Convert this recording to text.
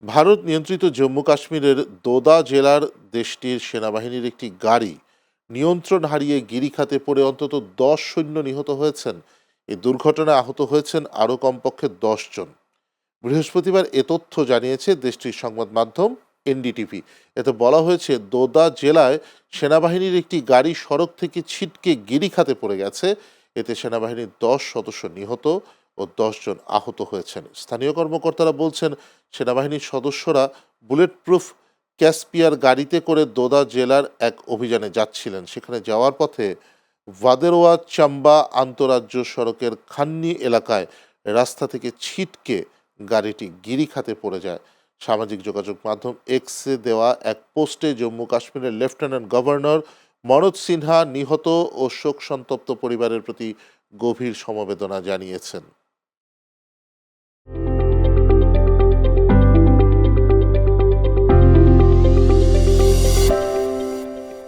ভারত নিয়ন্ত্রিত জম্মু কাশ্মীরের দোদা জেলার দেশটির সেনাবাহিনীর একটি গাড়ি নিয়ন্ত্রণ হারিয়ে গিরিখাতে পড়ে অন্তত 10 সৈন্য নিহত হয়েছেন। এই দুর্ঘটনায় আহত হয়েছেন আরও কমপক্ষে 10 জন। বৃহস্পতিবার এ তথ্য জানিয়েছে দেশটির সংবাদ মাধ্যম এনডিটিভি। এতে বলা হয়েছে, দোদা জেলায় সেনাবাহিনীর একটি গাড়ি সড়ক থেকে ছিটকে গিরিখাতে পড়ে গেছে। এতে সেনাবাহিনীর 10 সদস্য নিহত ও 10 জন আহত হয়েছেন। স্থানীয় কর্মকর্তারা বলছেন, সেনাবাহিনীর সদস্যরা বুলেট প্রুফ ক্যাসপিয়ার গাড়িতে করে দোদা জেলার এক অভিযানে যাচ্ছিলেন। সেখানে যাওয়ার পথে ভাদেরওয়া চাম্বা আন্তরাজ্য সড়কের খান্নি এলাকায় রাস্তা থেকে ছিটকে গাড়িটি গিরিখাতে পড়ে যায়। সামাজিক যোগাযোগ মাধ্যম এক্সে দেওয়া এক পোস্টে জম্মু কাশ্মীরের লেফটেন্যান্ট গভর্নর মনোজ সিনহা নিহত ও শোক সন্তপ্ত পরিবারের প্রতি গভীর সমবেদনা জানিয়েছেন।